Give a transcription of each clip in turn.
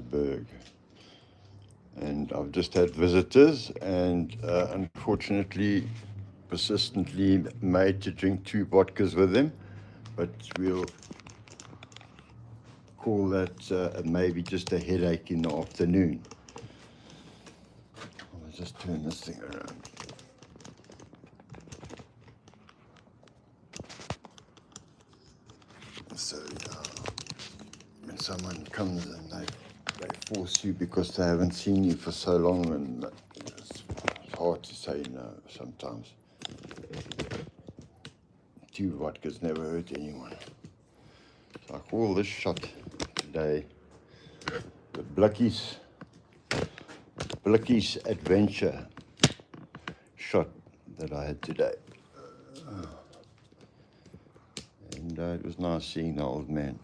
Johannesburg. And I've just had visitors, and unfortunately, persistently made to drink 2 vodkas with them, but we'll call that maybe just a headache in the afternoon. I'll just turn this thing around. So when someone comes and they force you because they haven't seen you for so long, and it's hard to say no sometimes. 2 vodkas never hurt anyone. So I call this shot today the Blikkies Adventure shot that I had today. And it was nice seeing the old man.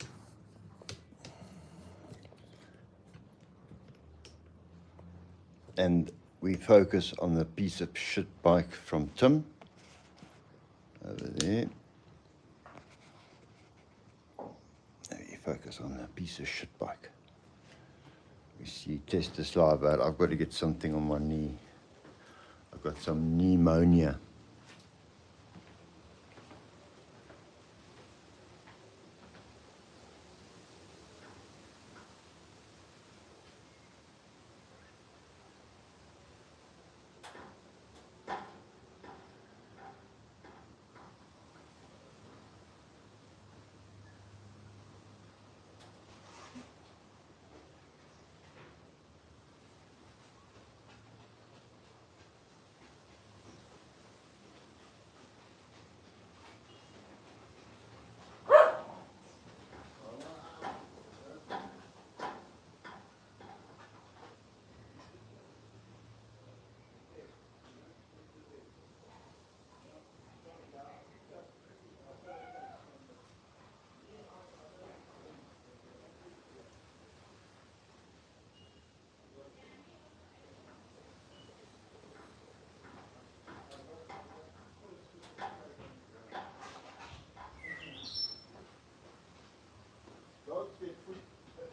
And we focus on the piece of shit bike from Tim over there. We focus on the piece of shit bike. We see test this live out. I've got to get something on my knee. I've got some pneumonia.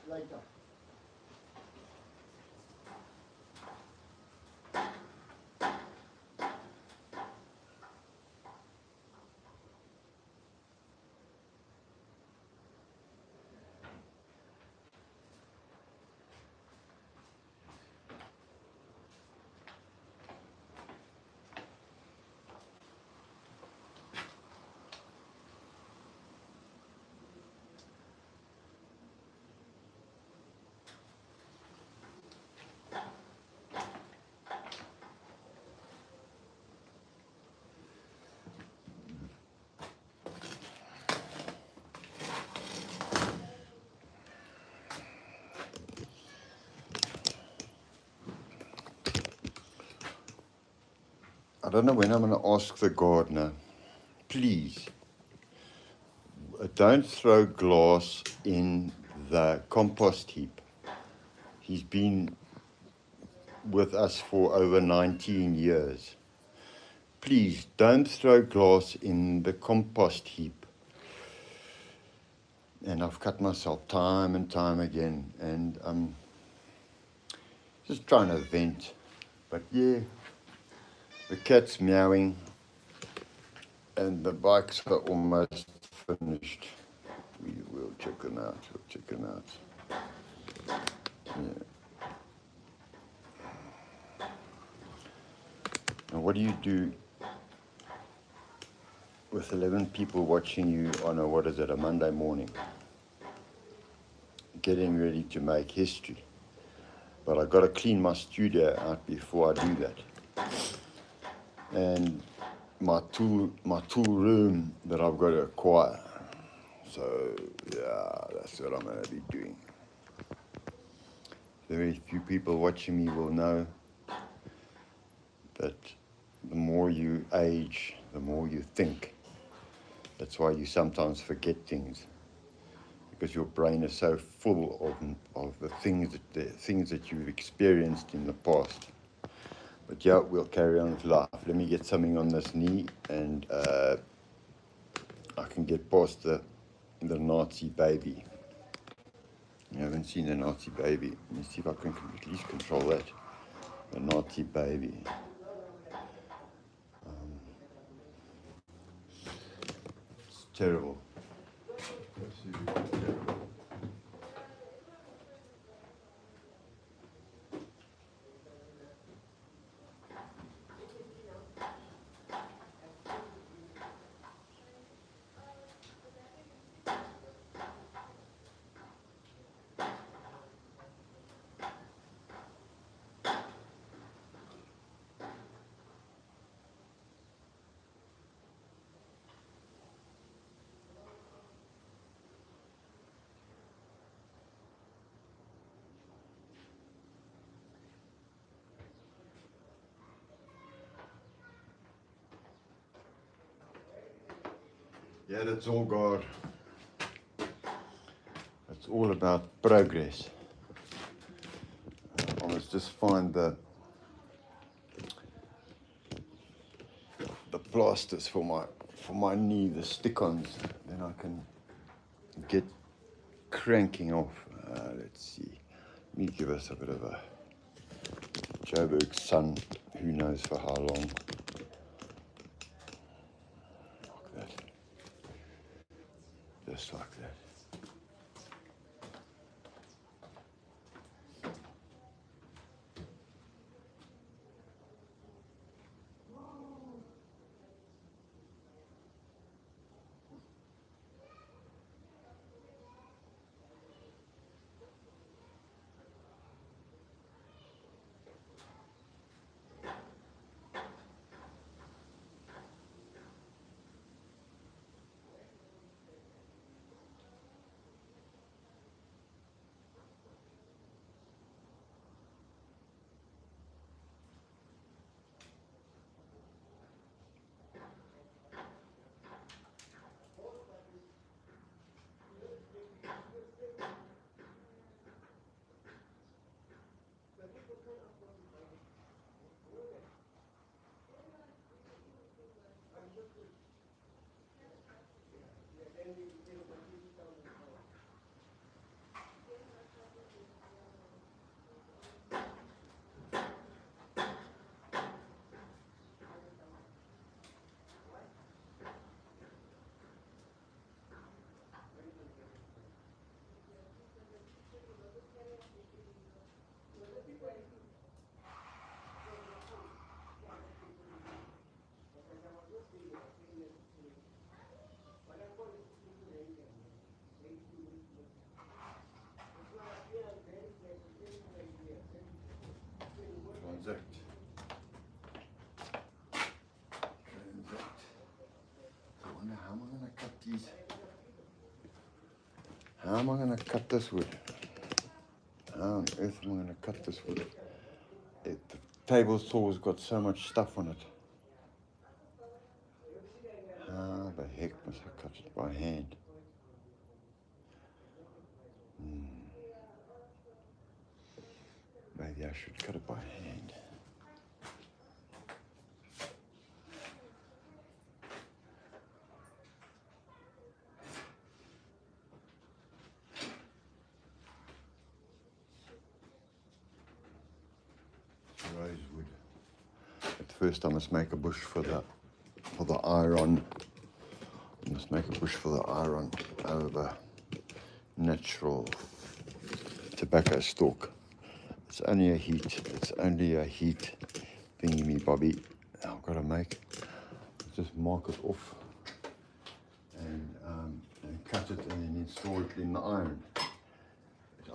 Later. I don't know when I'm going to ask the gardener, please, don't throw glass in the compost heap. He's been with us for over 19 years. Please, don't throw glass in the compost heap. And I've cut myself time and time again, and I'm just trying to vent. But yeah, the cat's meowing, and the bikes are almost finished. We'll check them out. Yeah. Now, what do you do with 11 people watching you on a Monday morning? Getting ready to make history. But I've got to clean my studio out before I do that. And my tool room that I've got to acquire. So yeah, that's what I'm going to be doing. Very few people watching me will know that the more you age, the more you think. That's why you sometimes forget things, because your brain is so full of the things that you've experienced in the past. But yeah, we'll carry on with life. Let me get something on this knee, and I can get past the Nazi baby. You haven't seen the Nazi baby. Let me see if I can at least control that. The Nazi baby. It's terrible. Absolutely terrible. Yeah, that's all God. It's all about progress. I must just find the plasters for my knee, the stick-ons, then I can get cranking off. Let's see. Let me give us a bit of a Joburg sun, who knows for how long. Like that. Just like that. Transact. I wonder how am I going to cut these? How am I going to cut this wood? How on earth am I going to cut this wood? The table saw's got so much stuff on it. How the heck must I cut it by hand? Maybe I should cut it by hand. Rosewood. At first I must make a bush for the iron. I must make a bush for the iron over natural tobacco stalk. It's only a heat. It's only a heat thingy me bobby. I've got to make. Just mark it off and cut it and then install it in the iron.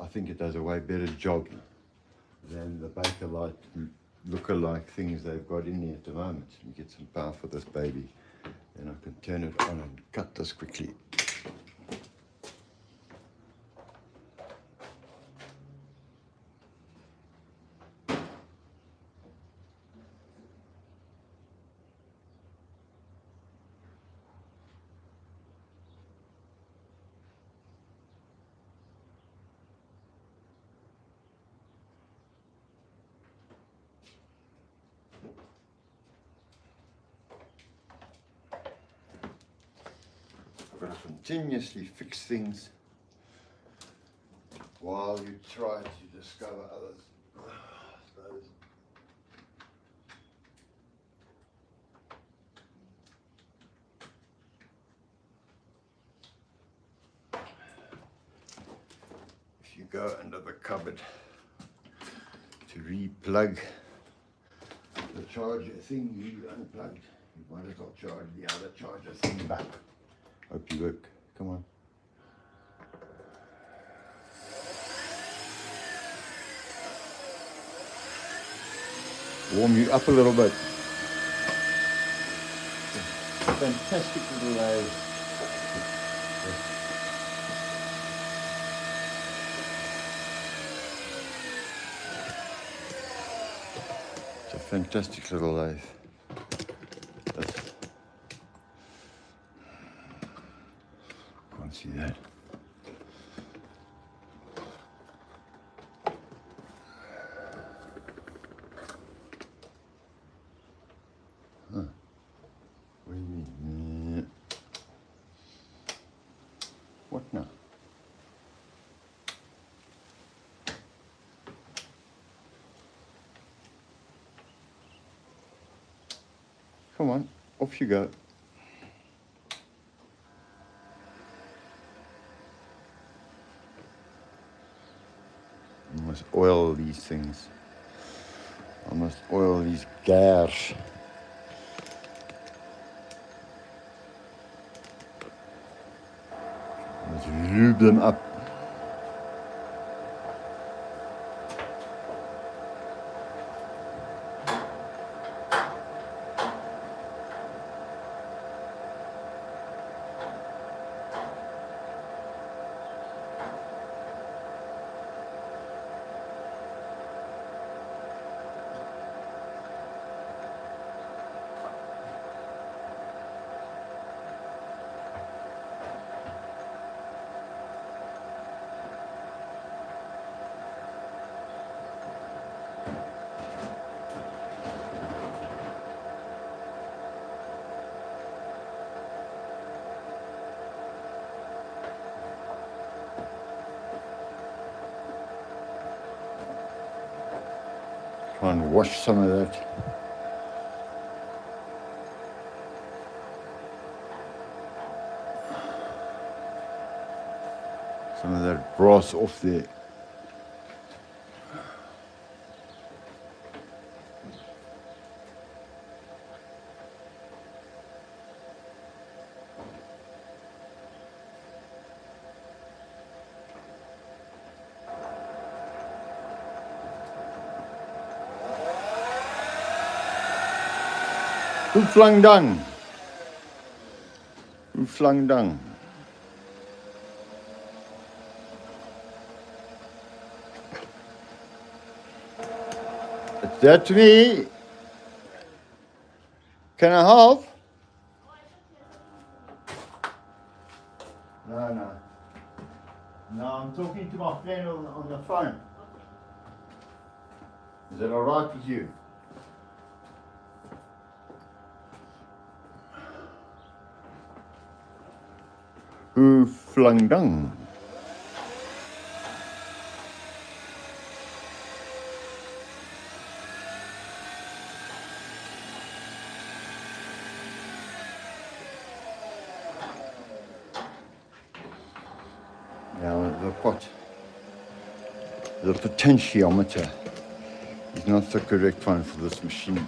I think it does a way better job than the Bakelite look-alike things they've got in there at the moment. You get some power for this baby. Then I can turn it on and cut this quickly. I've got to continuously fix things while you try to discover others. Those. If you go under the cupboard to re-plug the charger thing you unplugged, you might as well charge the other charger thing back. Hope you look. Come on. Warm you up a little bit. Fantastic little lathe. It's a fantastic little lathe. Can't see that. Huh. What do you mean? What now? Come on, off you go. I must oil these things. I must oil these GARS. Let's lube them up. Try and wash some of that. Some of that brass off there. Hoe flang dan? Hoe flang dan? It's that to me. Can I help? No. No, I'm talking to my friend on the phone. Is that all right with you? Hoe flang dan? Now the pot, the potentiometer is not the correct one for this machine.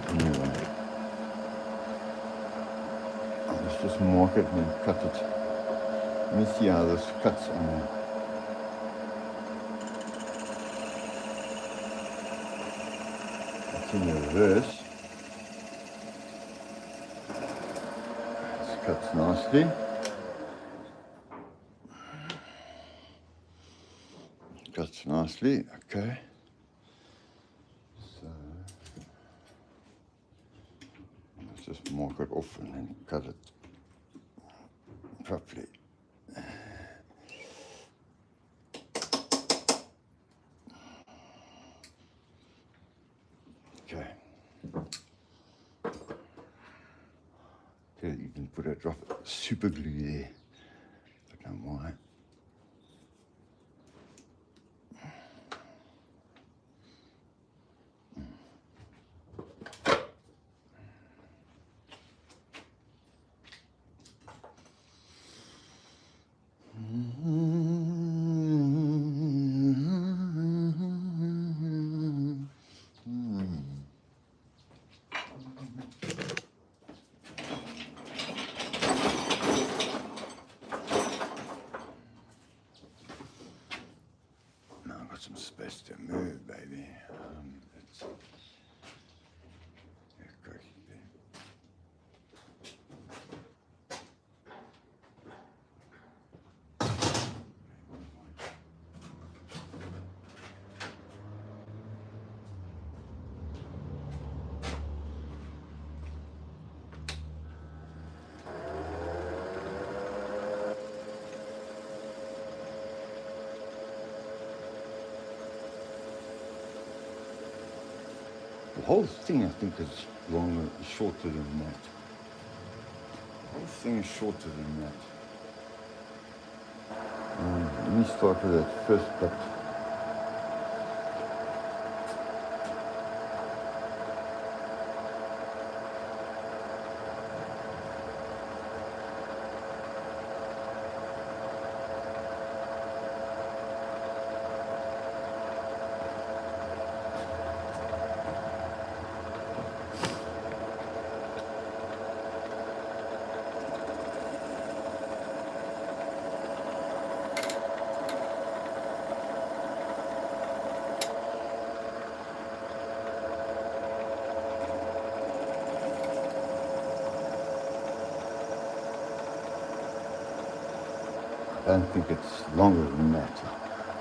Anyway, let's just mark it and cut it. Let me see how this cuts on there. That's in reverse. This cuts nicely. Cuts nicely, okay. So let's just mark it off and then cut it properly. Okay. You can put a drop of super glue there, but no more. got some space to move, baby. It's, the whole thing, I think, is longer, shorter than that. The whole thing is shorter than that. Let me start with that first bit. I don't think it's longer than that.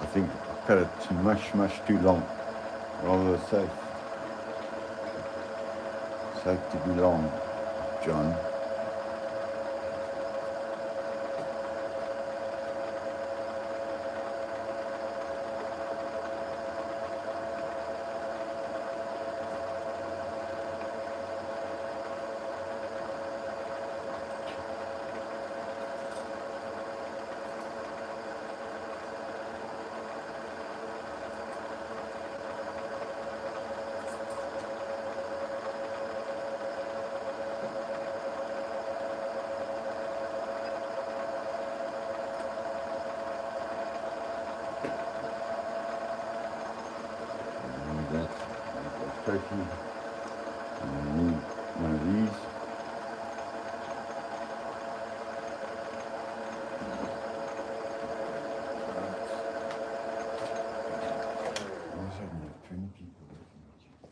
I think I cut it much too long. Rather safe to be long, John. Turkey. And I need one of these. I also have 20 people working with you.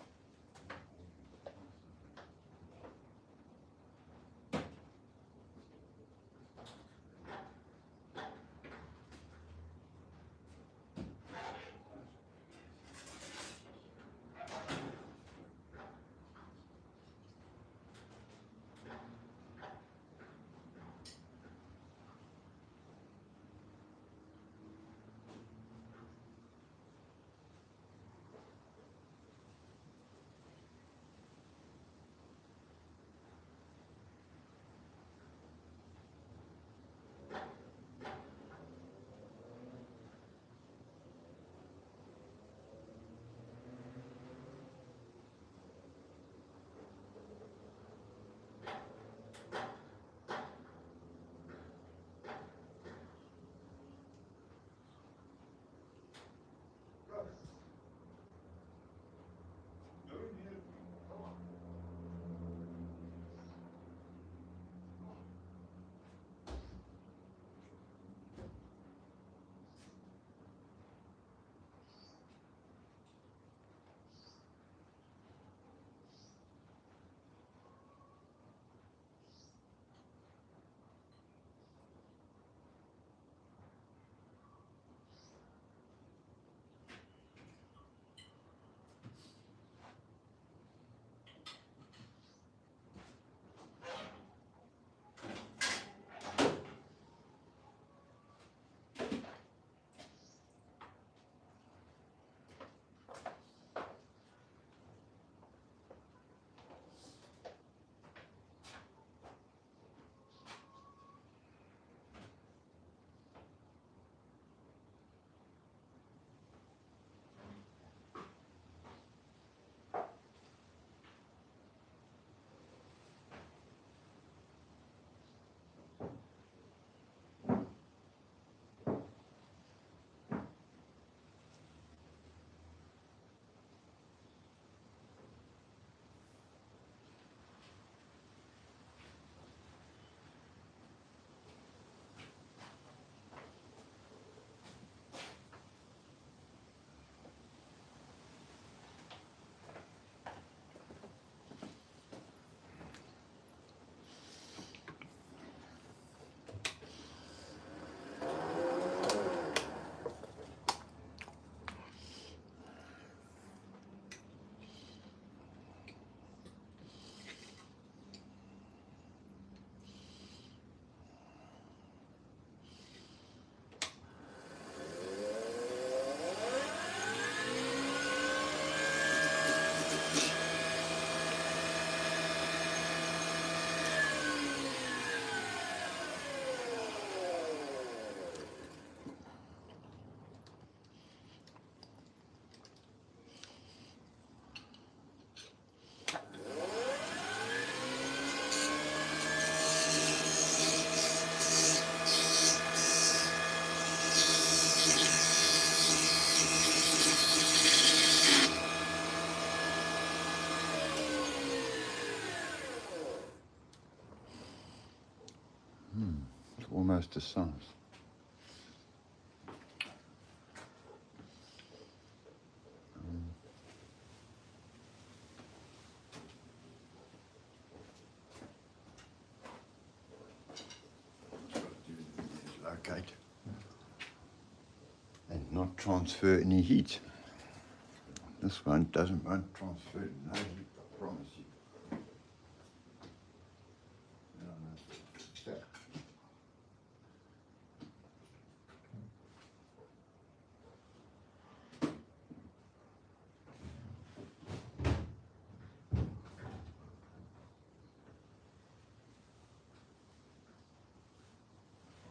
almost a size. Locate and not transfer any heat. This one won't transfer no heat, I promise you.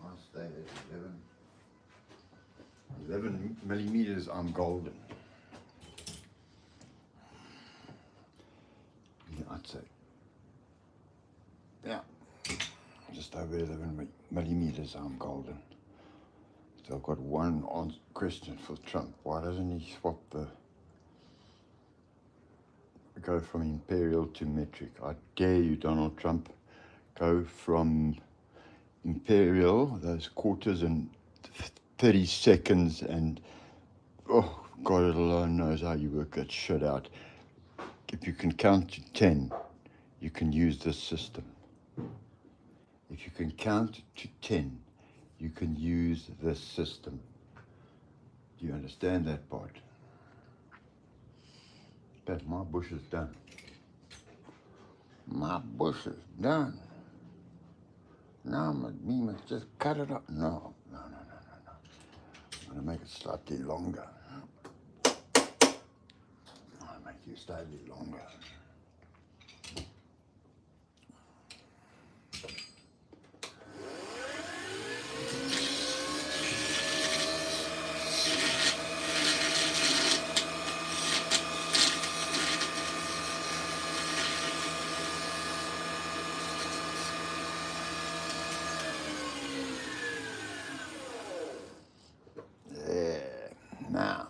I'll stay at 11 millimeters, I'm golden. Yeah, I'd say. Yeah, just over 11 millimeters, I'm golden. So I've got one question for Trump. Why doesn't he swap go from imperial to metric? I dare you, Donald Trump, go from imperial, those quarters and 30 seconds, and oh, God alone knows how you work that shit out. If you can count to 10, you can use this system. If you can count to 10, you can use this system. Do you understand that part? But my bush is done. My bush is done. Now we must just cut it up. No. I'm gonna make it slightly longer. I'll make you slightly longer. Now,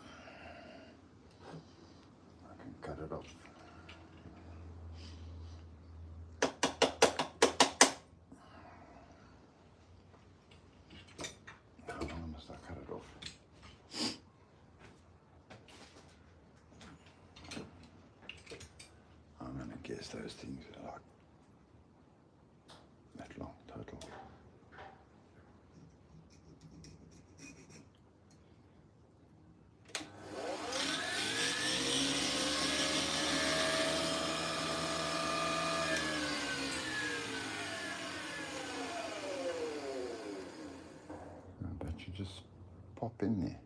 I can cut it off. How long must I cut it off? I'm going to guess those things are like that long total. You just pop in there.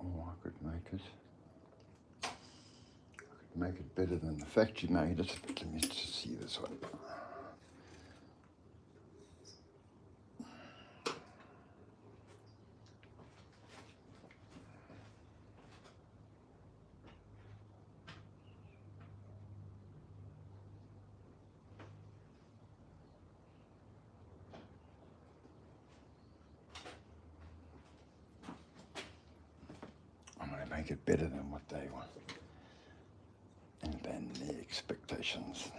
Oh, I could make it. I could make it better than the factory made it. Let me just see this one. Make it better than what they want and than their expectations.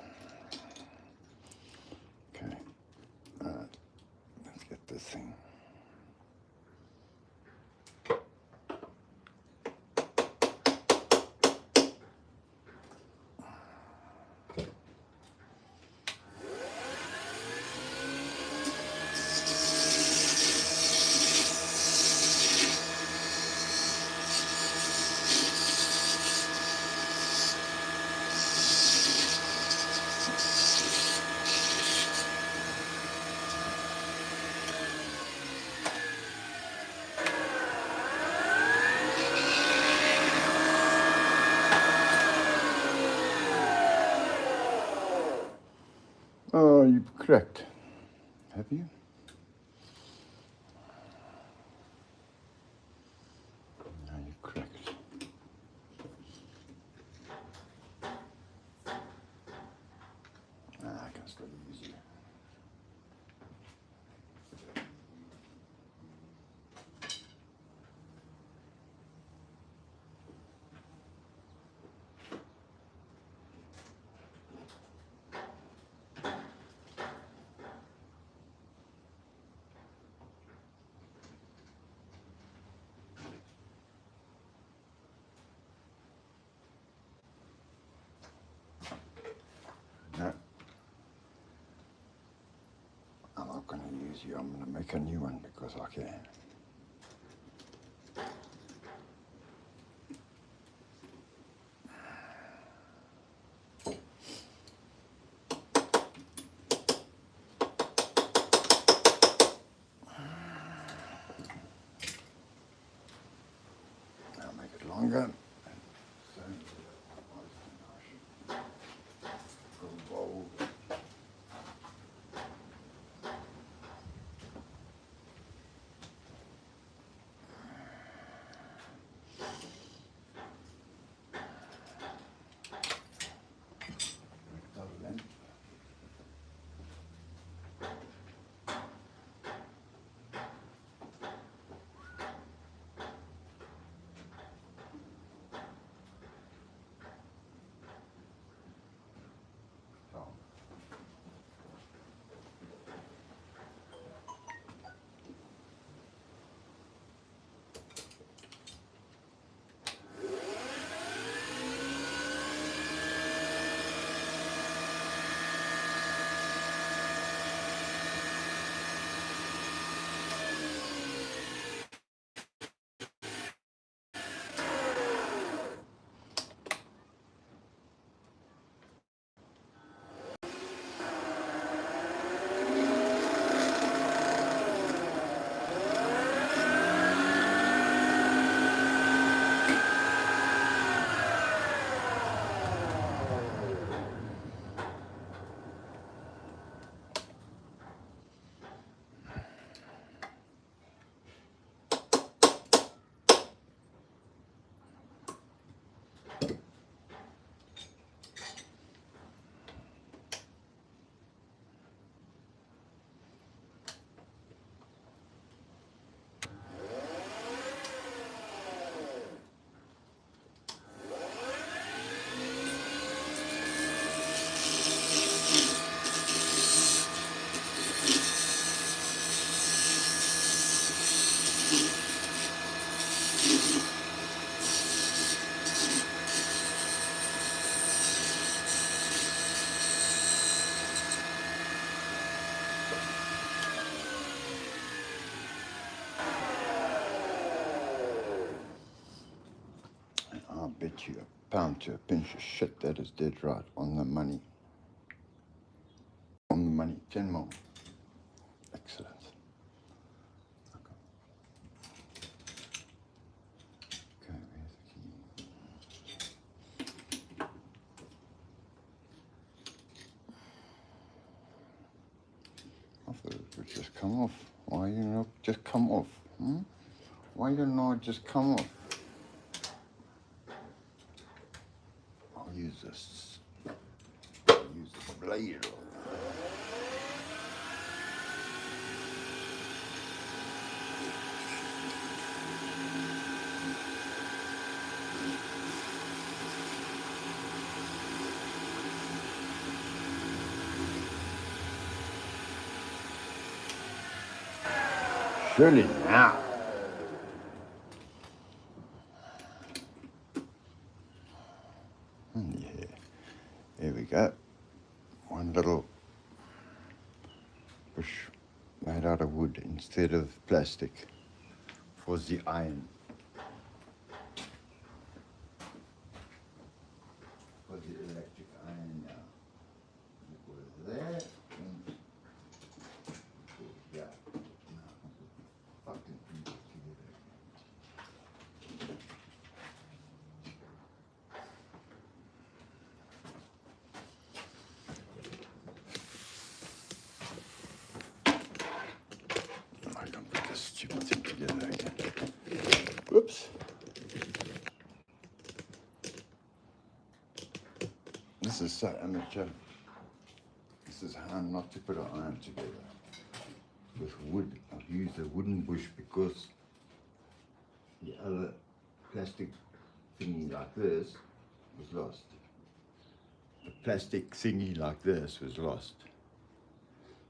Okay, let's get this thing. Oh, you've cracked, have you? No, you've cracked. I can still use you. you, I'm going to make a new one because I can. I'll make it longer. I'll bet you a pound to a pinch of shit that is dead right on the money. On the money, 10 more. Excellent. Okay, where's the key? I thought it would just come off. Why you not just come off? Hmm? Why you not just come off? I'll use this. I'll use the blade. Surely now. Yeah, there we go. One little bush made out of wood instead of plastic for the iron. For the electric iron now. It was there. Yeah. Fucking put it together. I don't put this stupid thing together again. Whoops. This is so amateur. This is how not to put an iron together. With wood, I've used a wooden bush because the other plastic thingy like this was lost. The plastic thingy like this was lost.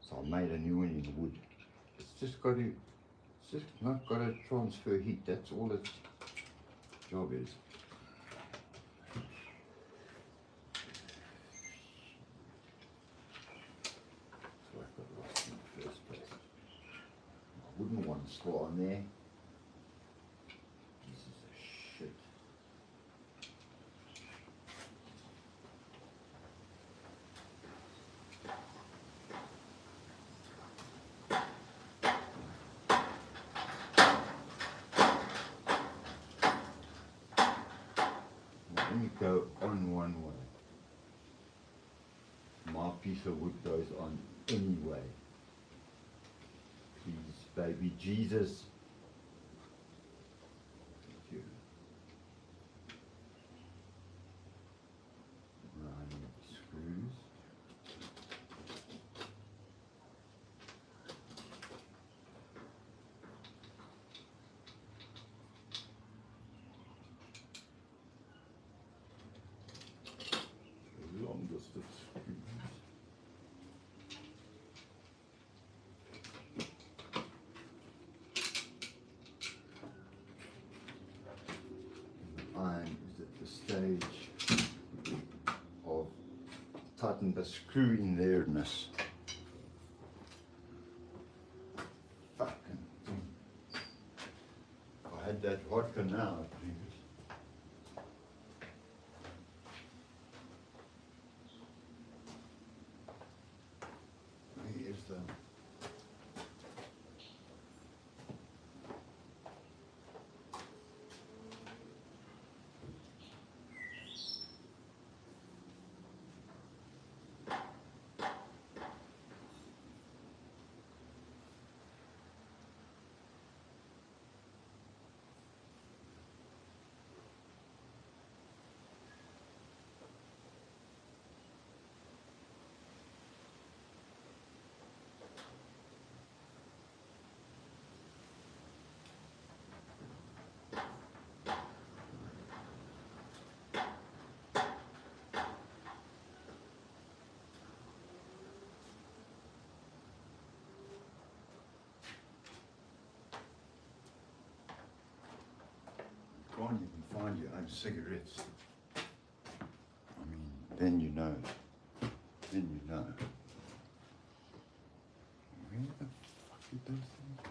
So I made a new one in wood. It's just not got to transfer heat. That's all its job is. So I got lost in the first place. one straw on there. This is a shit. Let me go on one way. My piece of wood goes on anyway. Please, baby Jesus. Thank you. Running screws. The longest of screws. Iron is at the stage of tighten the screw in there-ness. Fucking thing. If I had that vodka now, I'd drink it. Here's the can't even find your own cigarettes. I mean, then you know. Then you know. Where the fuck did those things go?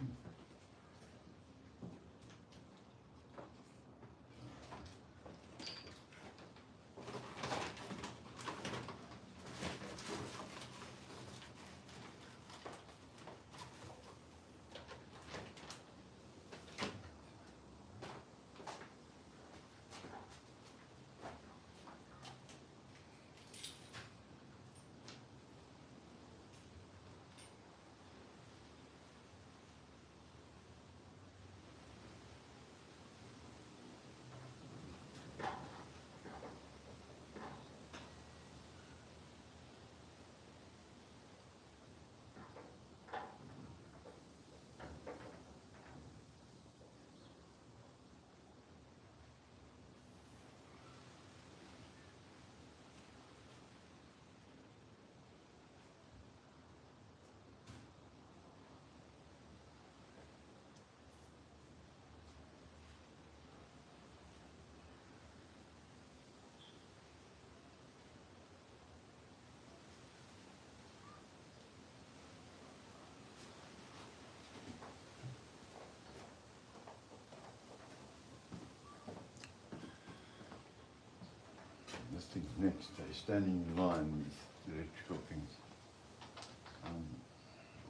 This thing's next. They're standing in line, these electrical things.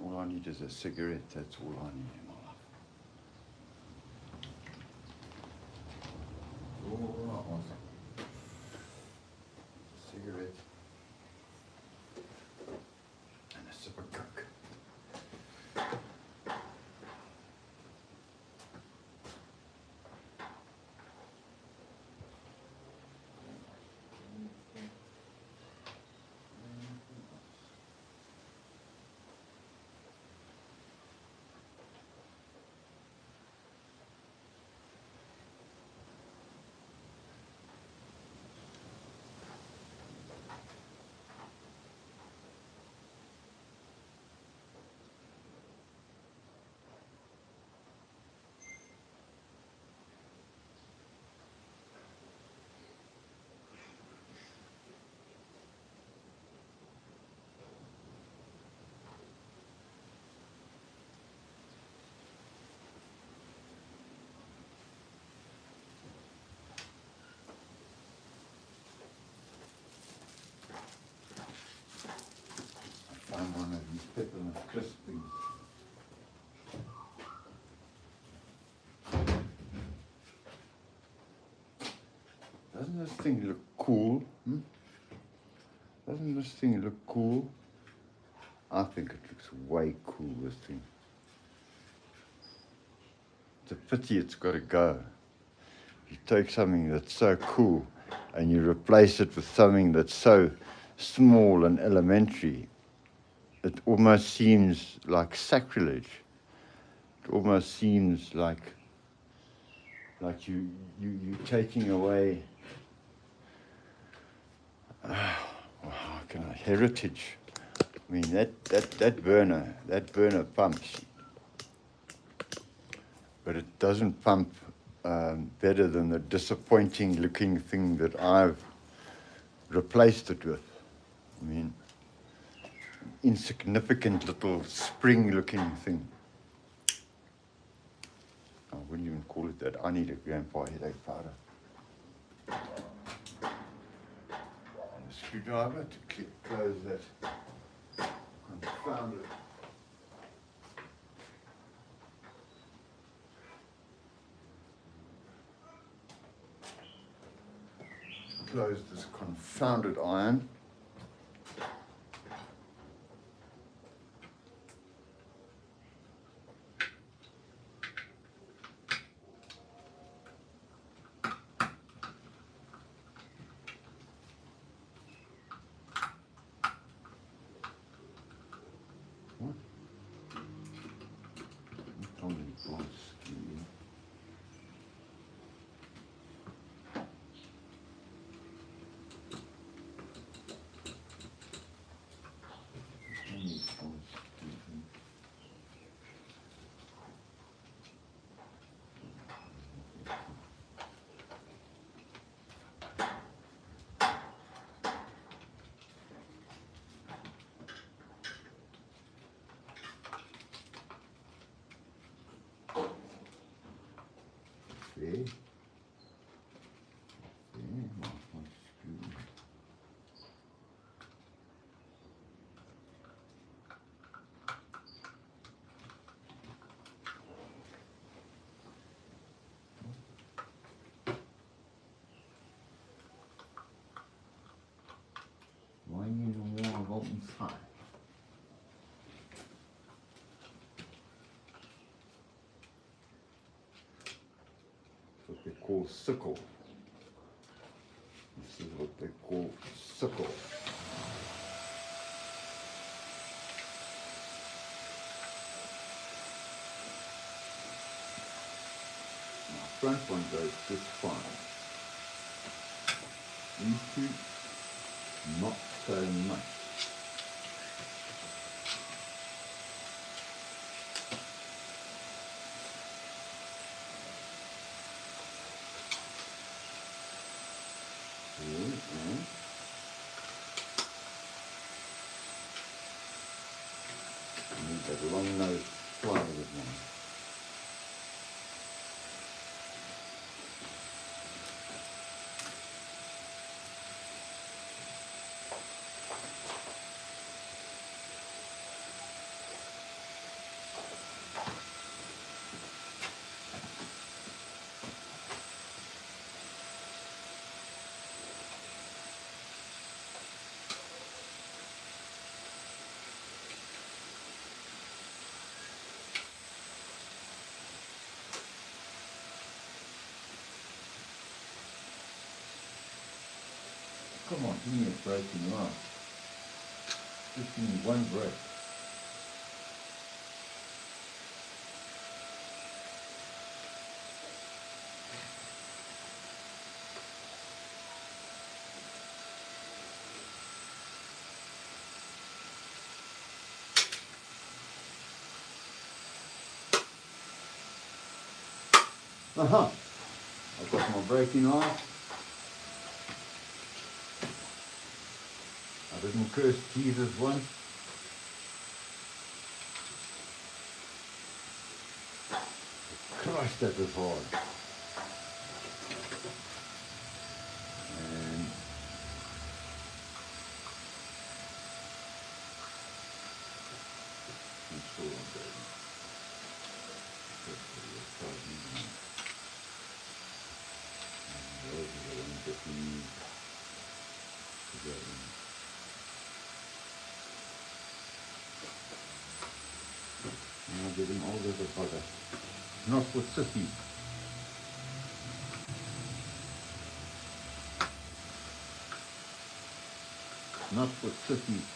All I need is a cigarette. That's all I need in my life. All I want. Cigarette. And a sip of Coke. peppermint crisping. Doesn't this thing look cool? Doesn't this thing look cool? I think it looks way cool, this thing. It's a pity it's got to go. You take something that's so cool and you replace it with something that's so small and elementary, it almost seems like sacrilege. It almost seems like you're taking away how can I, heritage. I mean, that burner pumps, but it doesn't pump better than the disappointing looking thing that I've replaced it with. I mean, insignificant little spring looking thing. I wouldn't even call it that. I need a grandpa headache powder. And a screwdriver to close that confounded. Close this confounded iron. What? See? Why you don't want to go inside? What they call sickle. This is what they call sickle. Now, front one goes just fine. These two, not so much. Need that long nose plywood one. Come on, give me a break in life. Just give me one break. I've got my braking off. I didn't curse Jesus once. Christ, that was hard. And getting older the bugger. Not for sissies. Not for sissies.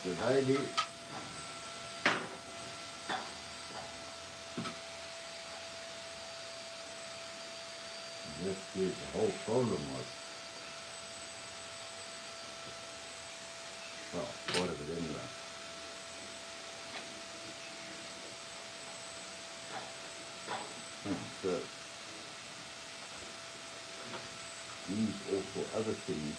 The lady. Just the whole problem was. Well, part of it anyway. So, these also other things.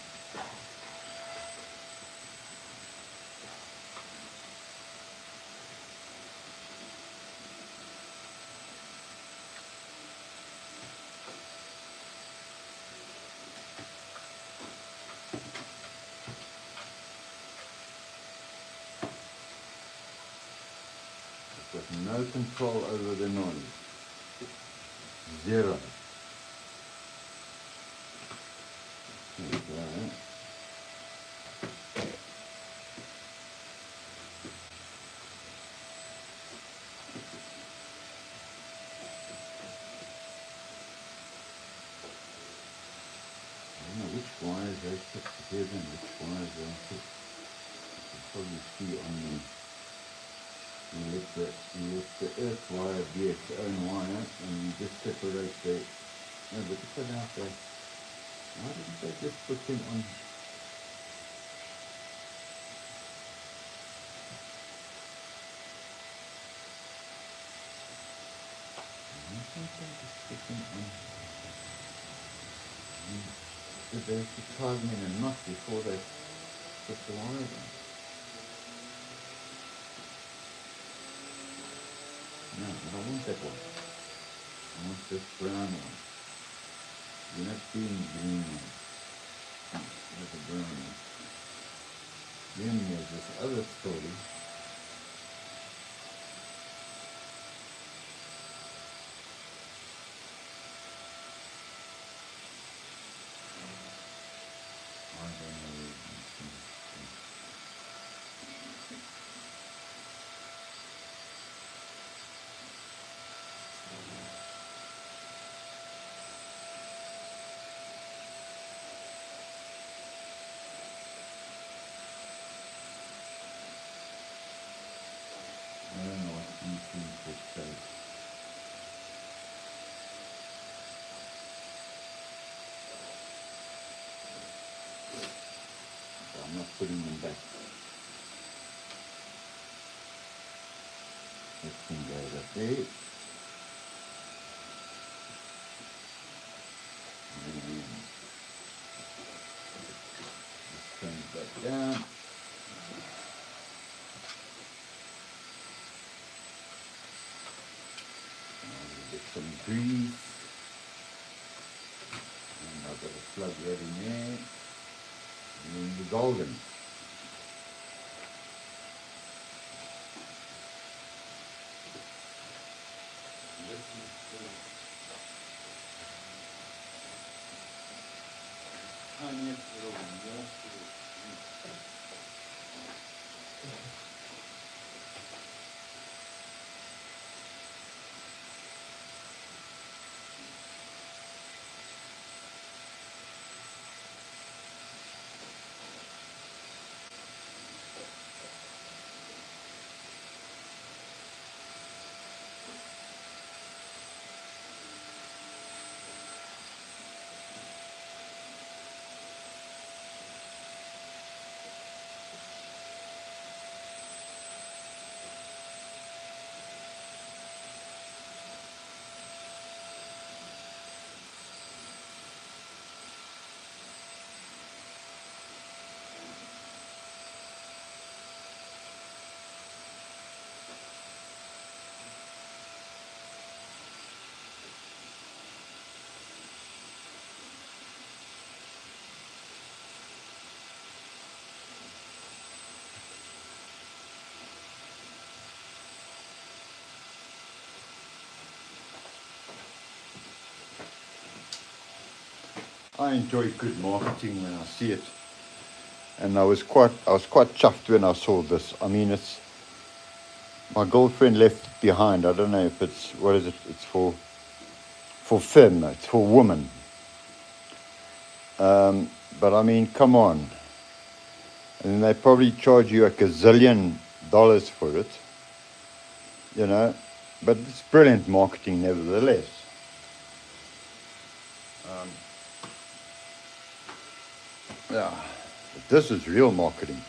With no control over the noise. Zero. Okay. I don't know which wires they put together and which wires they put. You can probably see on the you let the earth wire be its own wire and you just separate the no, but to put out there. Why didn't they just put them on? Why can't they just put them on? Did they have to tie them in a knot before they put the wire on? No, I don't want that one. I want this brown one. You're not seeing green one. There's a brown one. Then there's this other story. I don't know. I don't know what these things would say. So I'm not putting them back. This thing goes up there. And then this comes back down. Get some grease, and I've got a plug right in there, and then the golden. I enjoy good marketing when I see it. And I was quite chuffed when I saw this. I mean, it's my girlfriend left it behind. I don't know if it's, what is it? It's for femme. It's for women. But I mean, come on. And they probably charge you a gazillion dollars for it, you know. But it's brilliant marketing nevertheless. Yeah, but this is real marketing,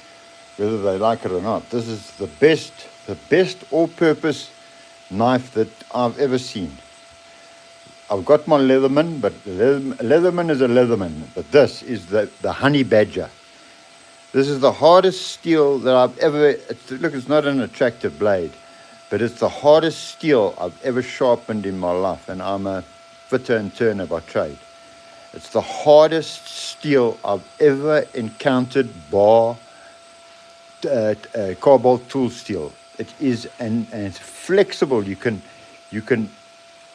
whether they like it or not. This is the best all-purpose knife that I've ever seen. I've got my Leatherman, but Leatherman is a Leatherman. But this is the Honey Badger. This is the hardest steel that I've ever, look, it's not an attractive blade, but it's the hardest steel I've ever sharpened in my life, and I'm a fitter and turner by trade. It's the hardest steel I've ever encountered, bar cobalt tool steel. It is, and it's flexible. You can,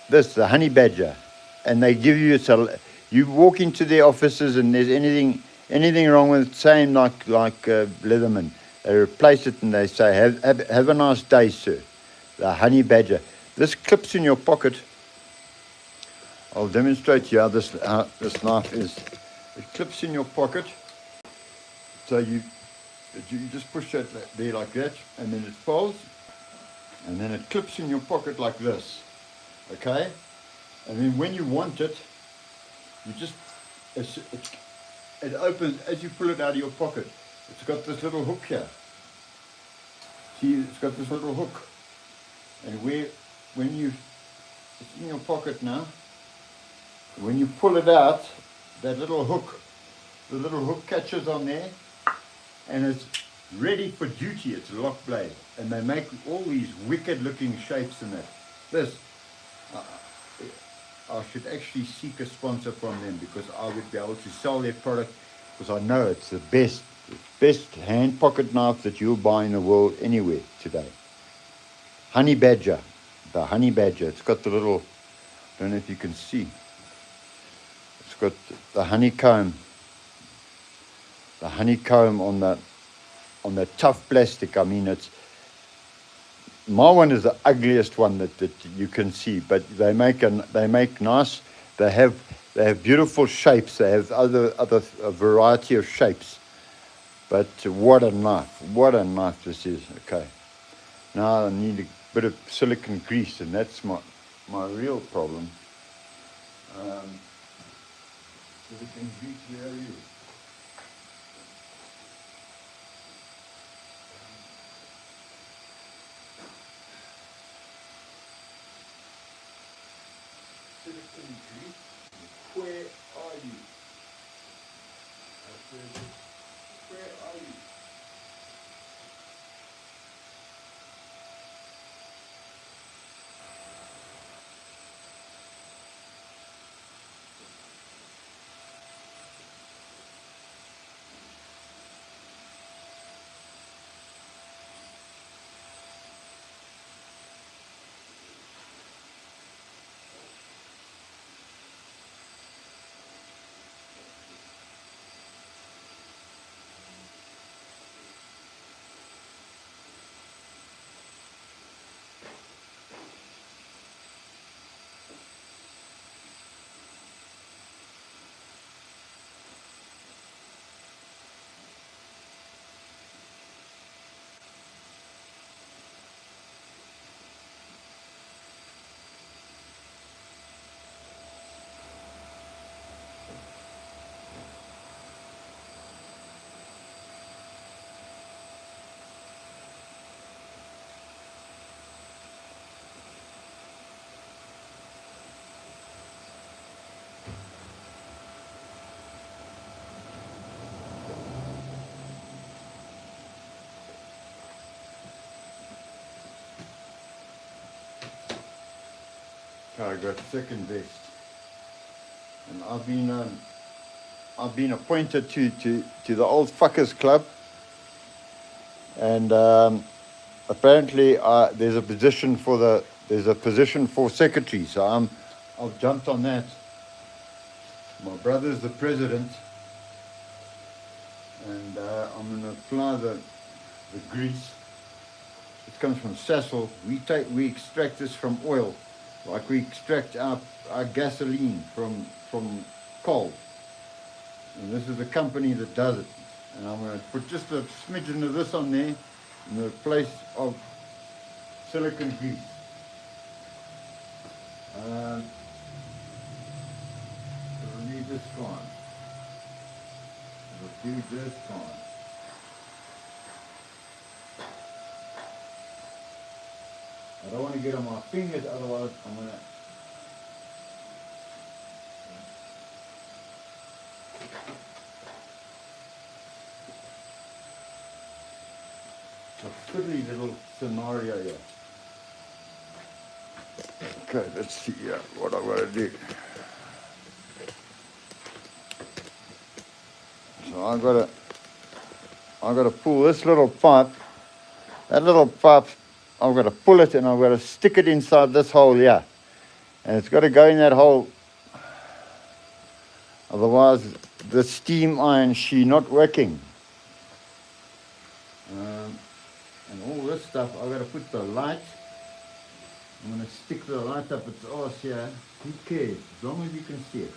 this, the Honey Badger, and they give you, you walk into their offices and there's anything wrong with it, same like Leatherman. They replace it and they say, have a nice day, sir. The Honey Badger. This clips in your pocket. I'll demonstrate you how this knife is. It clips in your pocket. So you just push that there like that, and then it folds, and then it clips in your pocket like this. Okay? And then when you want it, you just, it opens as you pull it out of your pocket. It's got this little hook here. See, it's got this little hook. And it's in your pocket now. When you pull it out, that little hook, the little hook catches on there, and it's ready for duty. It's a lock blade, and they make all these wicked looking shapes in it. This, I should actually seek a sponsor from them, because I would be able to sell their product, because I know it's the best hand pocket knife that you'll buy in the world anywhere today. Honey Badger, the Honey Badger. It's got the little, I don't know if you can see, it's got the honeycomb on the tough plastic. I mean, it's, my one is the ugliest one that you can see, but they make nice. They have beautiful shapes. They have a variety of shapes. But what a knife this is. Okay, now I need a bit of silicone grease, and that's my real problem. Silicone grease, where are you? Silicone grease, where are you? Where are you? I got second best, and I've been appointed to the old fuckers club, and apparently there's a position for secretary, so I've jumped on that. My brother's the president, and I'm going to apply the grease. It comes from sessile. We extract this from oil, like we extract our gasoline from coal. And this is the company that does it. And I'm going to put just a smidgen of this on there in the place of silicone grease. It'll need this fine. It'll do this fine. I don't want to get on my fingers, otherwise I'm going to... A fiddly little scenario here. Okay, let's see what I'm going to do. So I've got to pull this little pipe. That little pipe, I've got to pull it and I've got to stick it inside this hole here. And it's got to go in that hole. Otherwise, the steam iron sheet not working. And all this stuff, I've got to put the light. I'm going to stick the light up its arse here. Who cares? As long as you can see it.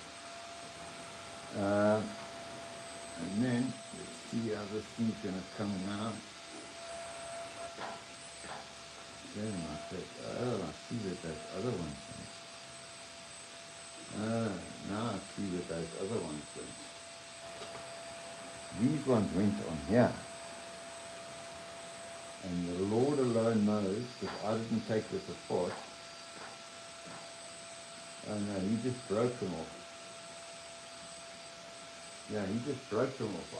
And then, let's see how this thing's going to come out. Then like that. Oh, I see that those other ones. Now I see what those other ones went. These ones went on here. And the Lord alone knows, because I didn't take this apart. Oh no, he just broke them off. Yeah, he just broke them off.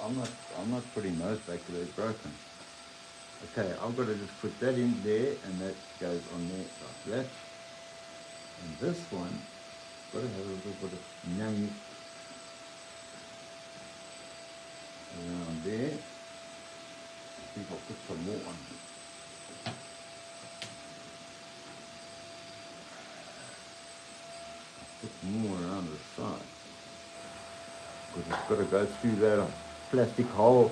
I'm not putting those back, they're broken. Okay, I've got to just put that in there, and that goes on there like that. And this one, got to have a little bit of nammy around there. I think I'll put some more on. Put more around the side. Because it's got to go through that plastic hole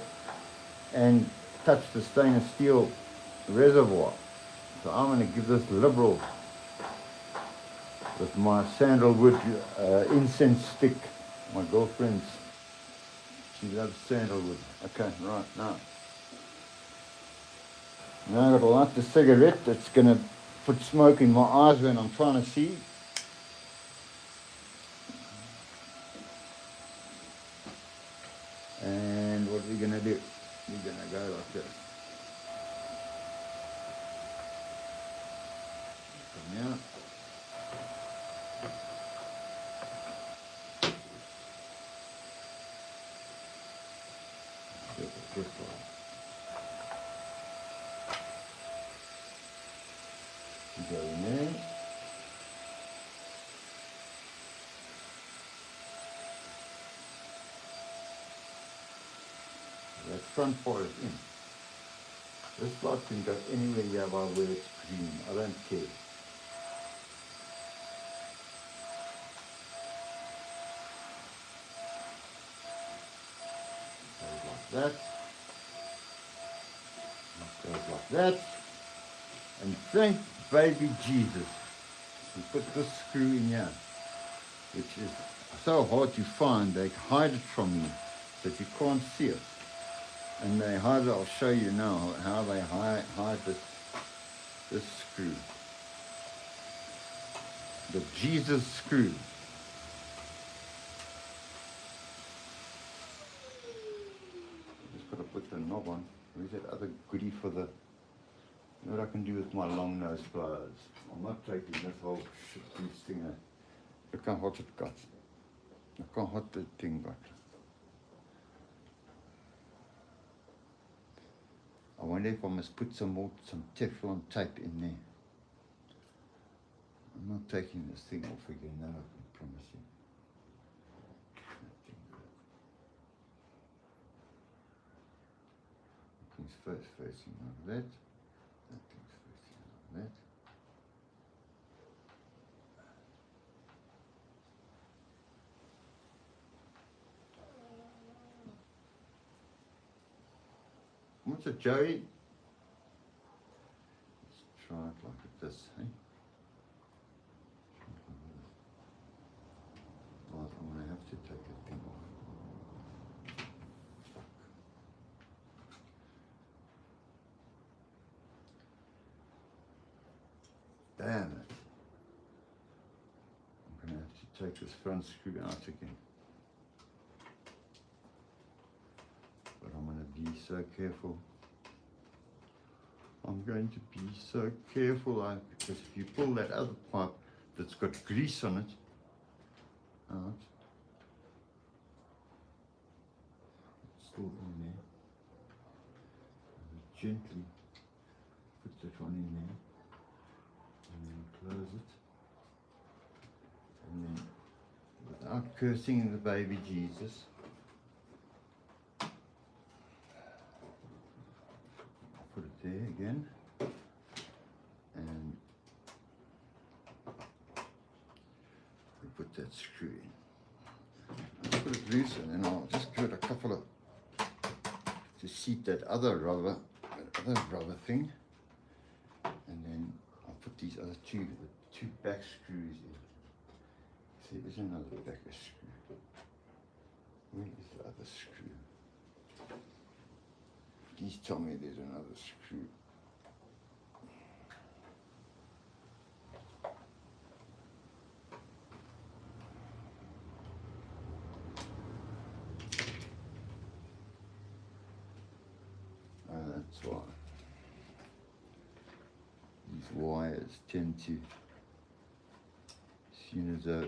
and touch the stainless steel reservoir. So I'm going to give this liberal with my sandalwood incense stick. My girlfriend's, she loves sandalwood. Okay, right, now. Now I've got to light the cigarette. That's going to put smoke in my eyes when I'm trying to see. And what are we going to do? We're going to go like this. Come out. This way. Go in there. That front part is in. This light can go anywhere here by where it's green. I don't care. Goes like that. Goes like that. And thank baby Jesus. We put this screw in here, which is so hard to find. They hide it from you so that you can't see it. And they hide it. I'll show you now how they hide this screw. The Jesus screw. Just got to put the knob on. Where's that other goodie for the... You know what I can do with my long nose pliers? I'm not taking this whole shit piece thing out. Look how hot it got. Look how hot the thing got. I wonder if I must put some Teflon tape in there. I'm not taking this thing off again, no, I can promise you. That thing's first facing like that. That thing's facing like that. What's it, Joey? Let's try it like this, eh? Right, I'm going to have to take that thing off. Damn it. I'm going to have to take this front screw out again. But I'm going to be so careful. I'm going to be so careful, because if you pull that other pipe that's got grease on it out, it's still in there. Gently put that one in there, and then close it, and then without cursing the baby Jesus, put it there again, and we put that screw in. I'll put it loose, and then I'll just give it a couple of, to seat that other rubber thing, and then I'll put these other two back screws in. See, there's another back screw. Where is the other screw? Please tell me there's another screw. Oh, that's why. These wires tend to, as soon as a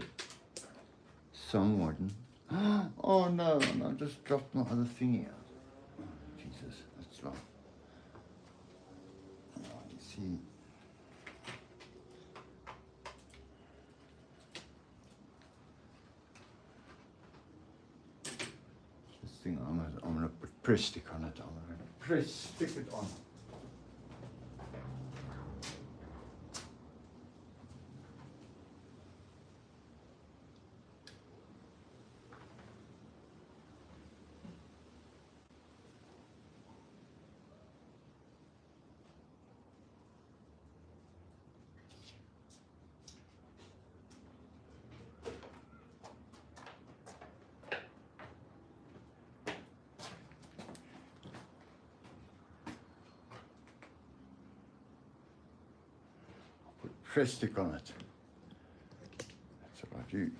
somewhat. Oh no, I just dropped my other thingy out. Oh, Jesus, that's wrong. Oh, you see. This thing, I'm gonna put press stick on it. I'm gonna stick it on. Press stick on it. That's what I do.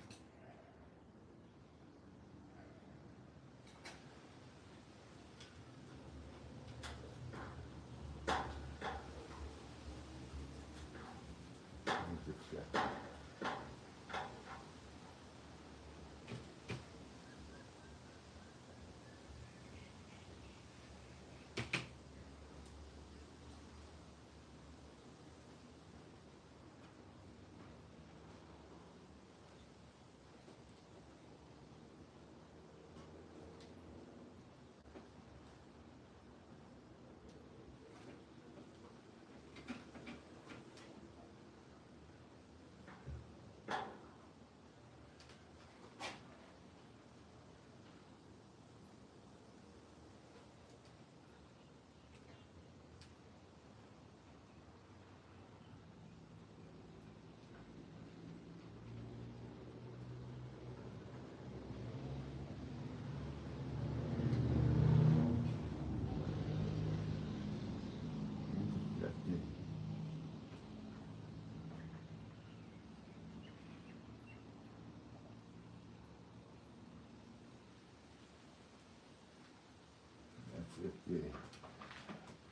Yeah.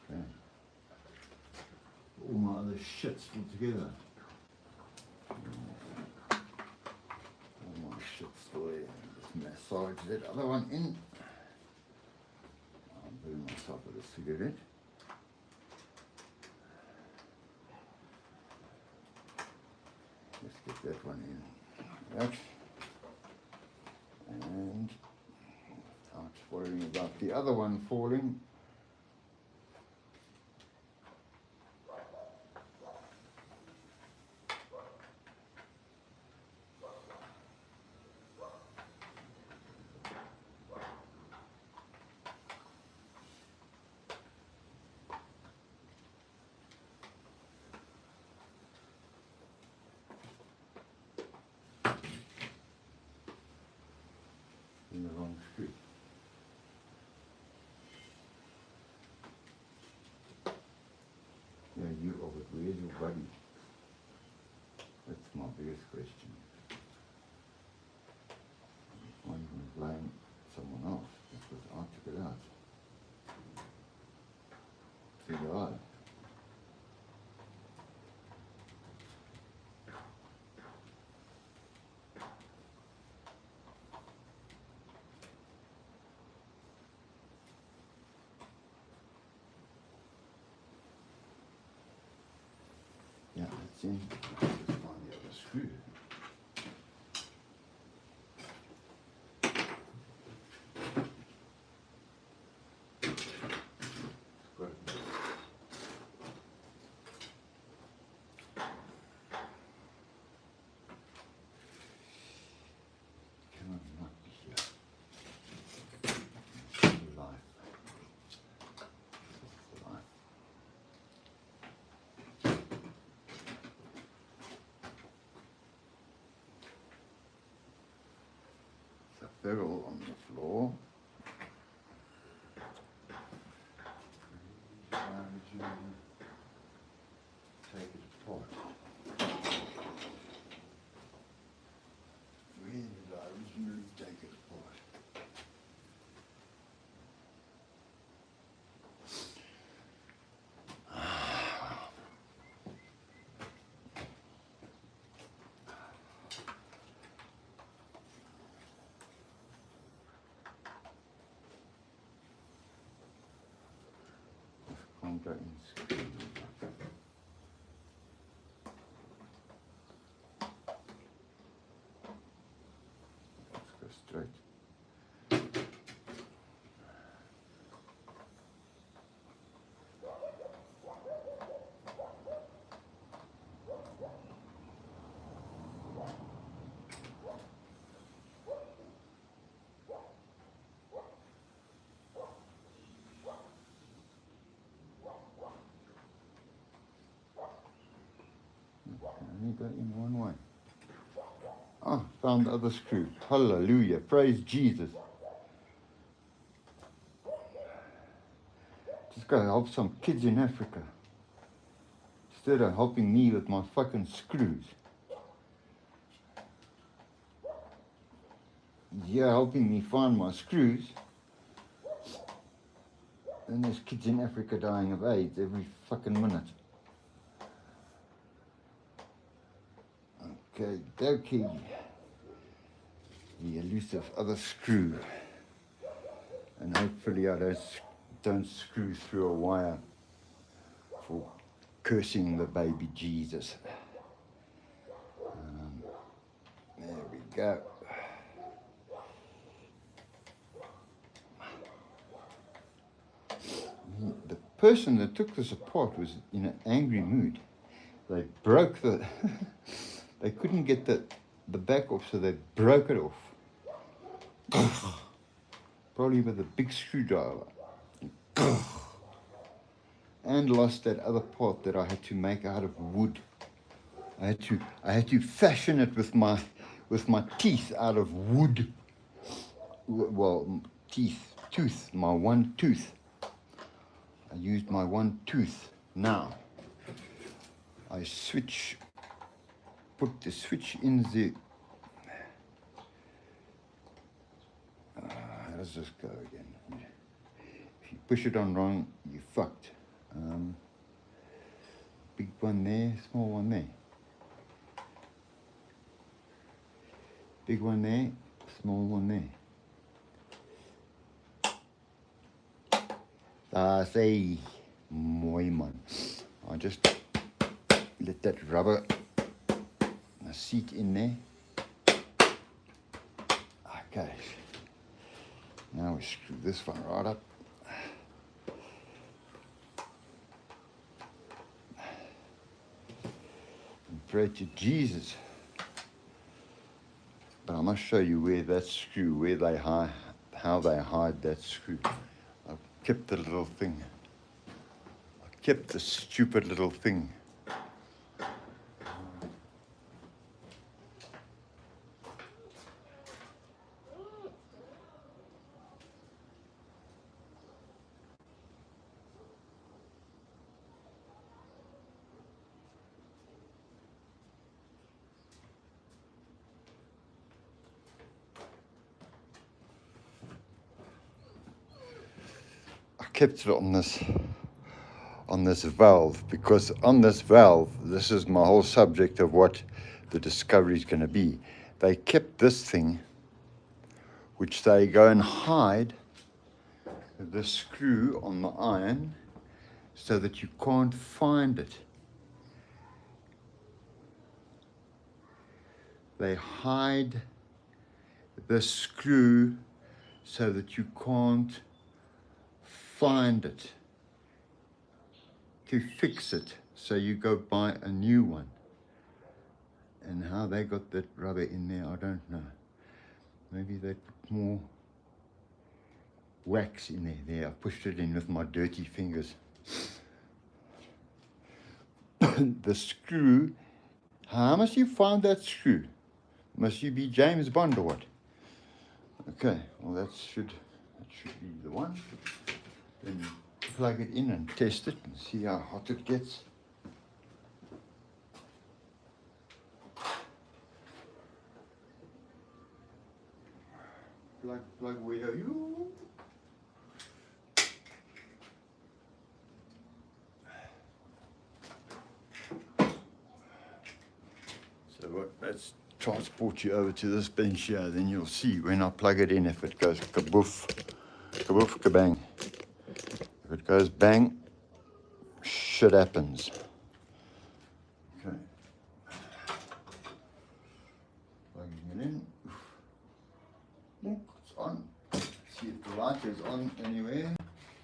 Okay. All my other shit's still together. All my shit's still there. Just massage that other one in. I'll burn myself with a cigarette. Let's get that one in. Like that. And without worrying about the other one falling. Yeah, you are, but where's your buddy? That's my biggest question. Why you can blame someone else? Because I took it out. Cigar. Yeah, that's in. Let's find the other screw. Got it. Come on, not be here. Life. Life. It's a barrel on the floor. Why would you take it apart? Where did I originally take it apart? Contact in screw. Let's go straight. Only got in one way. Ah, found the other screw. Hallelujah. Praise Jesus. Just gotta help some kids in Africa. Instead of helping me with my fucking screws. Yeah, helping me find my screws. Then there's kids in Africa dying of AIDS every fucking minute. Okay, dokie. The elusive other screw. And hopefully I don't screw through a wire for cursing the baby Jesus. There we go. The person that took this apart was in an angry mood. They broke the, they couldn't get the back off, so they broke it off. Probably with a big screwdriver. And lost that other part that I had to make out of wood. I had to fashion it with my teeth out of wood. Well, tooth, my one tooth. I used my one tooth. Now, I put the switch in the, how does this go again? If you push it on wrong, you're fucked. Big one there, small one there. Big one there, small one there. Say, mooi man. I just let that rubber seat in there. Okay. Now we screw this one right up. And pray to Jesus. But I must show you where that screw, how they hide that screw. I've kept the little thing. I kept the stupid little thing. kept it on this valve, because on this valve, this is my whole subject of what the discovery is going to be. They kept this thing, which they go and hide the screw on the iron so that you can't find it. They hide the screw so that you can't find it. To fix it, so you go buy a new one. And how they got that rubber in there, I don't know. Maybe they put more wax in there. There, I pushed it in with my dirty fingers. The screw, how must you find that screw? Must you be James Bond or what? Okay, well that should be the one. Then plug it in and test it and see how hot it gets. Plug where are you? So what, let's transport you over to this bench here, then you'll see when I plug it in if it goes kaboof, kaboof, kabang. If it goes bang, shit happens. Okay. Plugging it in. Oof, it's on. See if the light is on anywhere.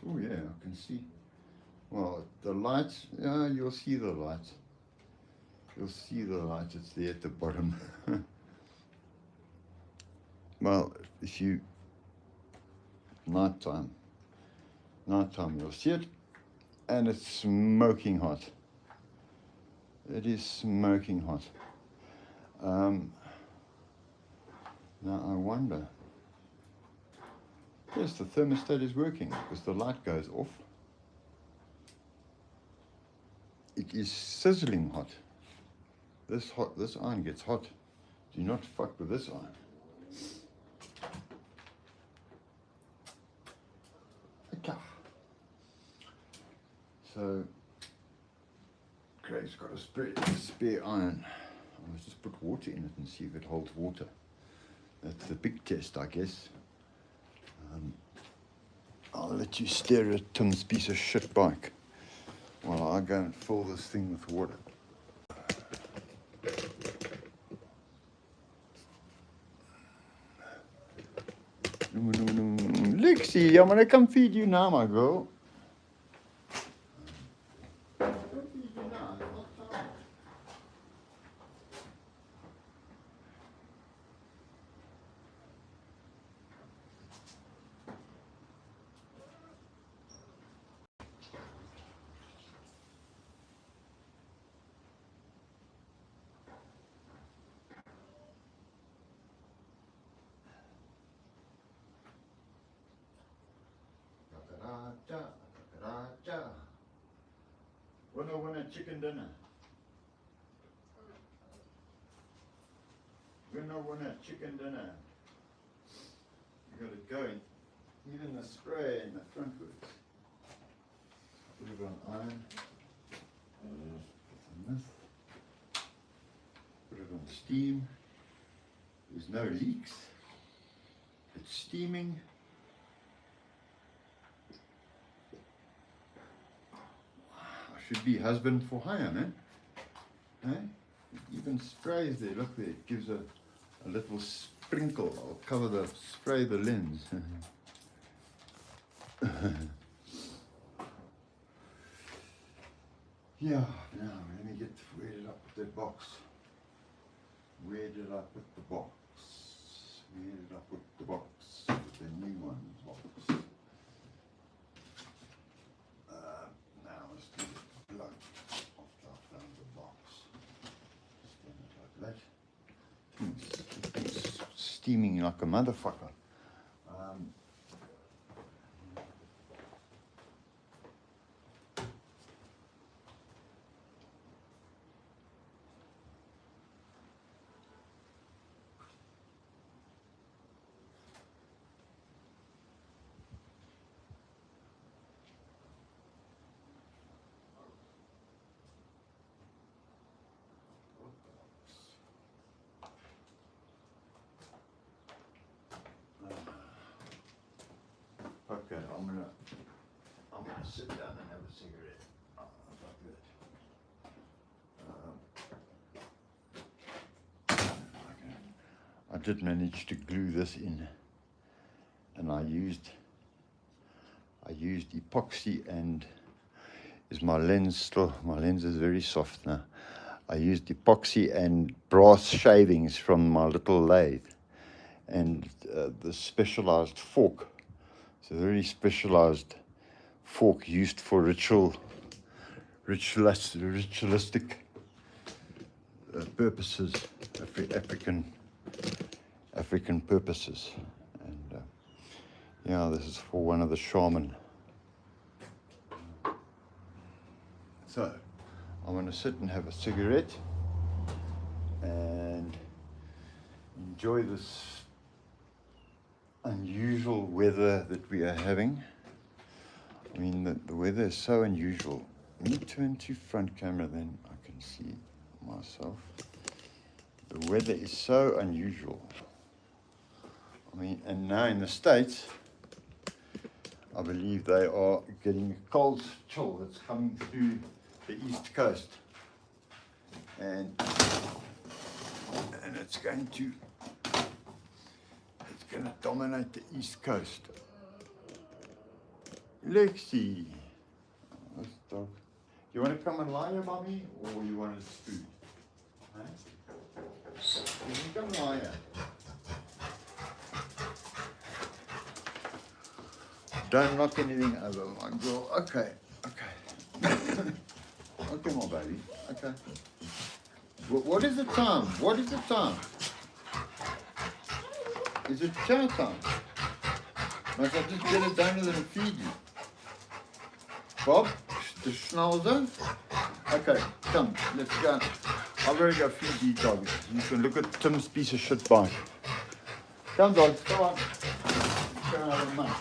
Oh yeah, I can see. Well, the lights, yeah, you'll see the light. You'll see the light, it's there at the bottom. Well, if you, nighttime you'll see it, and it's smoking hot. It is smoking hot. Now I wonder, yes, the thermostat is working because the light goes off. It is sizzling hot. This iron gets hot. Do not fuck with this iron. So Craig's got a spare iron. Let's just put water in it and see if it holds water. That's the big test, I guess. I'll let you stare at Tim's piece of shit bike while I go and fill this thing with water. Lexi, I'm gonna come feed you now, my girl. Winner chicken dinner. Winner chicken dinner. You got it going. Even the spray in the front works. Put it on iron. Put it on steam. There's no leaks. It's steaming. Should be husband for hire, man. Hey? Even sprays there, look there, it gives a little sprinkle. I'll cover the spray the lens. Yeah, now let me get, where did I put that box? Where did I put the box? Where did I put the box? The new one box. Now let's do the plug. I'll down the box. Stand it like that. It's steaming like a motherfucker. Okay, I'm gonna sit down and have a cigarette. Oh, okay. I did manage to glue this in, and I used epoxy, and is my lens still? My lens is very soft now. I used epoxy and brass shavings from my little lathe, and the specialized fork. It's a very specialized fork used for ritualistic purposes, African purposes. And yeah, this is for one of the shaman. So I'm going to sit and have a cigarette and enjoy this unusual weather that we are having. I mean, the weather is so unusual. Let me turn to front camera, then I can see myself. The weather is so unusual. I mean, and now in the States, I believe they are getting a cold chill that's coming through the East Coast. And it's going to dominate the East Coast. Lexi, oh, this dog. You want to come and lie here by me, or you want to food? Huh? You can come lie here. Don't knock anything over, my girl. Okay, okay. Okay, my baby. Okay. What is the time? What is the time? Is it chow time? Must I just get it down and feed you? Bob, the schnauzer? Okay, come, let's go. I've got to go feed these dogs. You can look at Tim's piece of shit bike. Come, dogs, come on. Let's go have a munch.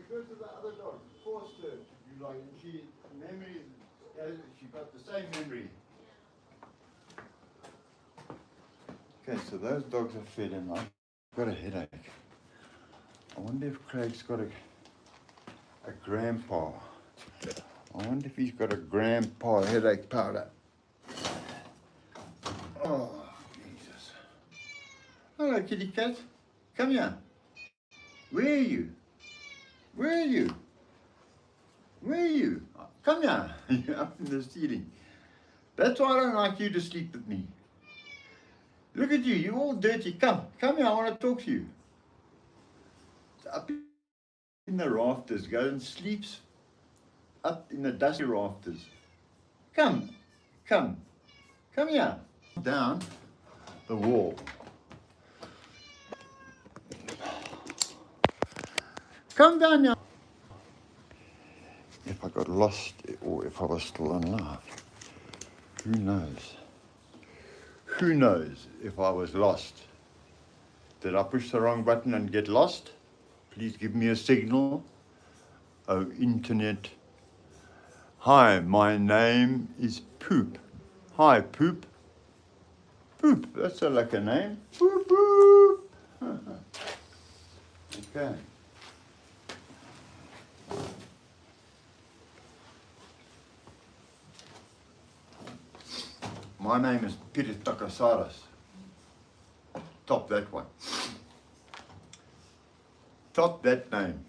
Because of the other dog, forced her to do like, she got the same memory. Okay, so those dogs are fed and I've got a headache. I wonder if Craig's got a grandpa. I wonder if he's got a grandpa headache powder. Oh, Jesus. Hello, kitty cat. Come here. Where are you? Where are you? Where are you? Come here. You're up in the ceiling. That's why I don't like you to sleep with me. Look at you. You're all dirty. Come here. I want to talk to you. It's up in the rafters. Goes and sleeps up in the dusty rafters. Come here. Down. the wall. Come down now. If I got lost or if I was still alive, who knows? Who knows if I was lost? Did I push the wrong button and get lost? Please give me a signal. Oh, internet. Hi, my name is Poop. Hi, Poop. Poop, that's a like a name. Poop, poop. Okay. My name is Peter Takasaras. Top that one. Top that name.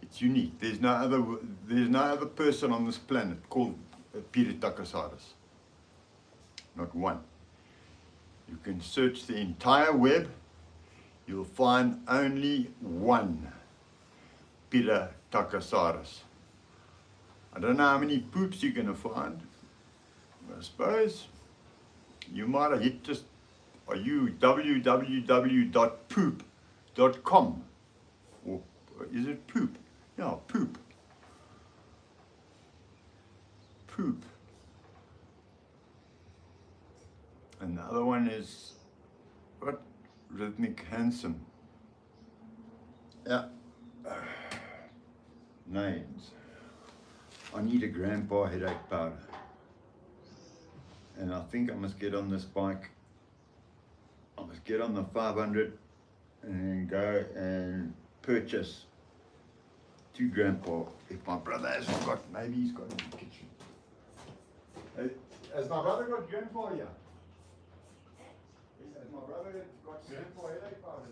It's unique. There's no other person on this planet called Peter Takasaras. Not one. You can search the entire web. You'll find only one Peter Takasaras. I don't know how many poops you're going to find. I suppose you might have hit just, are you www.poop.com, or is it poop? Yeah, poop. Poop. And the other one is, what? Rhythmic Handsome. Yeah. Names. I need a grandpa headache powder. And I think I must get on this bike. I must get on the 500 and then go and purchase 2 grandpa. If my brother hasn't got, maybe he's got in the kitchen. Has my brother got grandpa here? Has my brother got grandpa headache powder?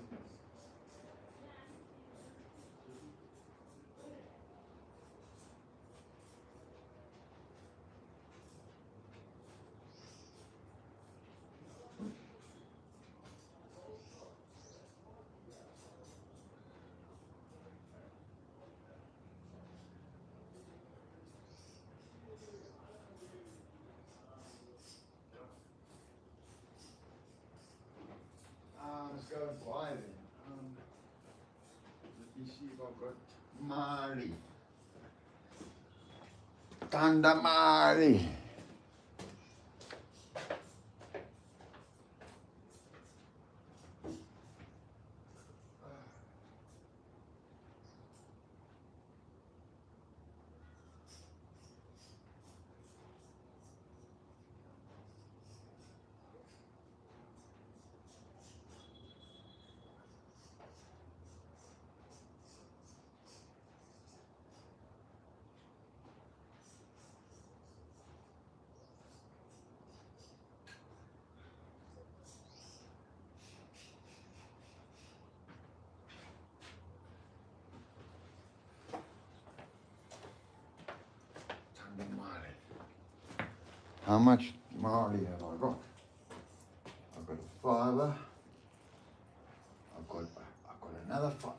Let's go and buy them. Let me see if I've got Mali. Tanda Mali. How much Mali have I got? I've got a fiver. I've got another five.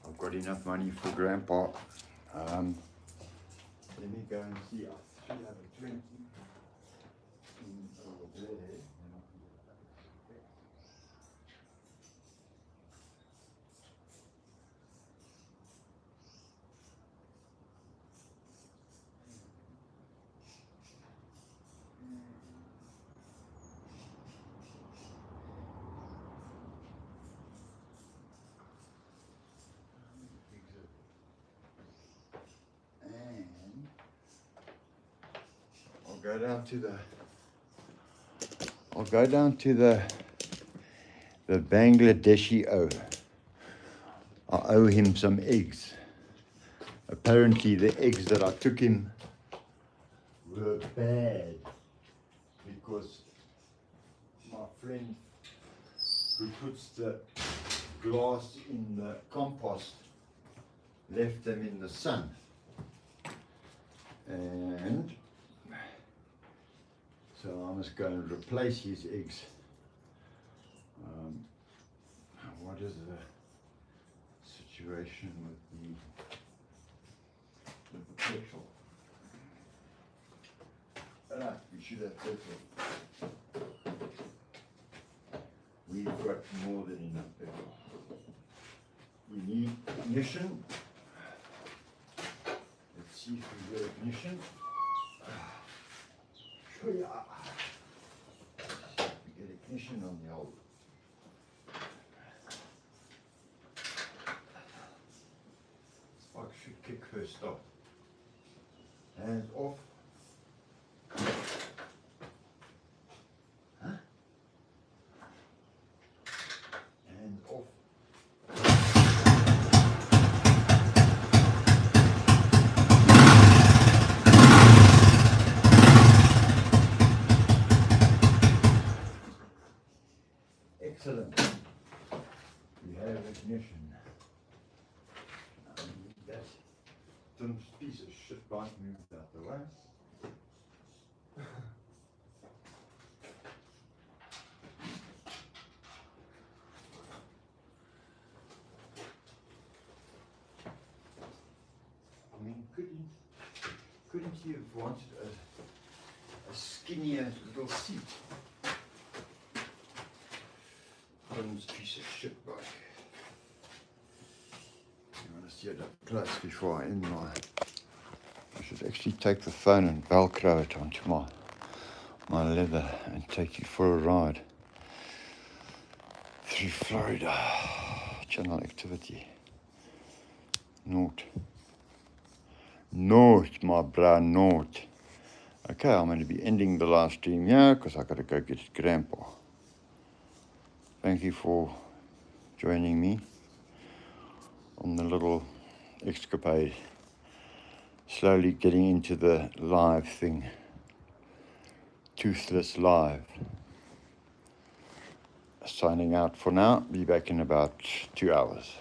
I've got enough money for grandpa. Let me go and see. I should have a 20 over there. I'll go down to the Bangladeshi I owe him some eggs. Apparently the eggs that I took him were bad because my friend who puts the glass in the compost left them in the sun. And so I must go and replace his eggs. What is the situation with the petrol? We should have petrol. we've got more than enough petrol. We need ignition. Let's see if we get ignition. We get ignition on the old. Spark should kick first off. Hands off. Huh? Hands off. Excellent. We have ignition. That dumb piece of shit bike moved out the way. I mean, couldn't you have wanted a skinnier little seat? This piece of shit bike. You want to see it up close before I end my... I should actually take the phone and velcro it onto my leather and take you for a ride through Florida. Channel activity. North, my bra, north. Okay, I'm going to be ending the live stream here because I got to go get Grandpa. Thank you for joining me on the little escapade. Slowly getting into the live thing. Toothless live. Signing out for now. Be back in about 2 hours.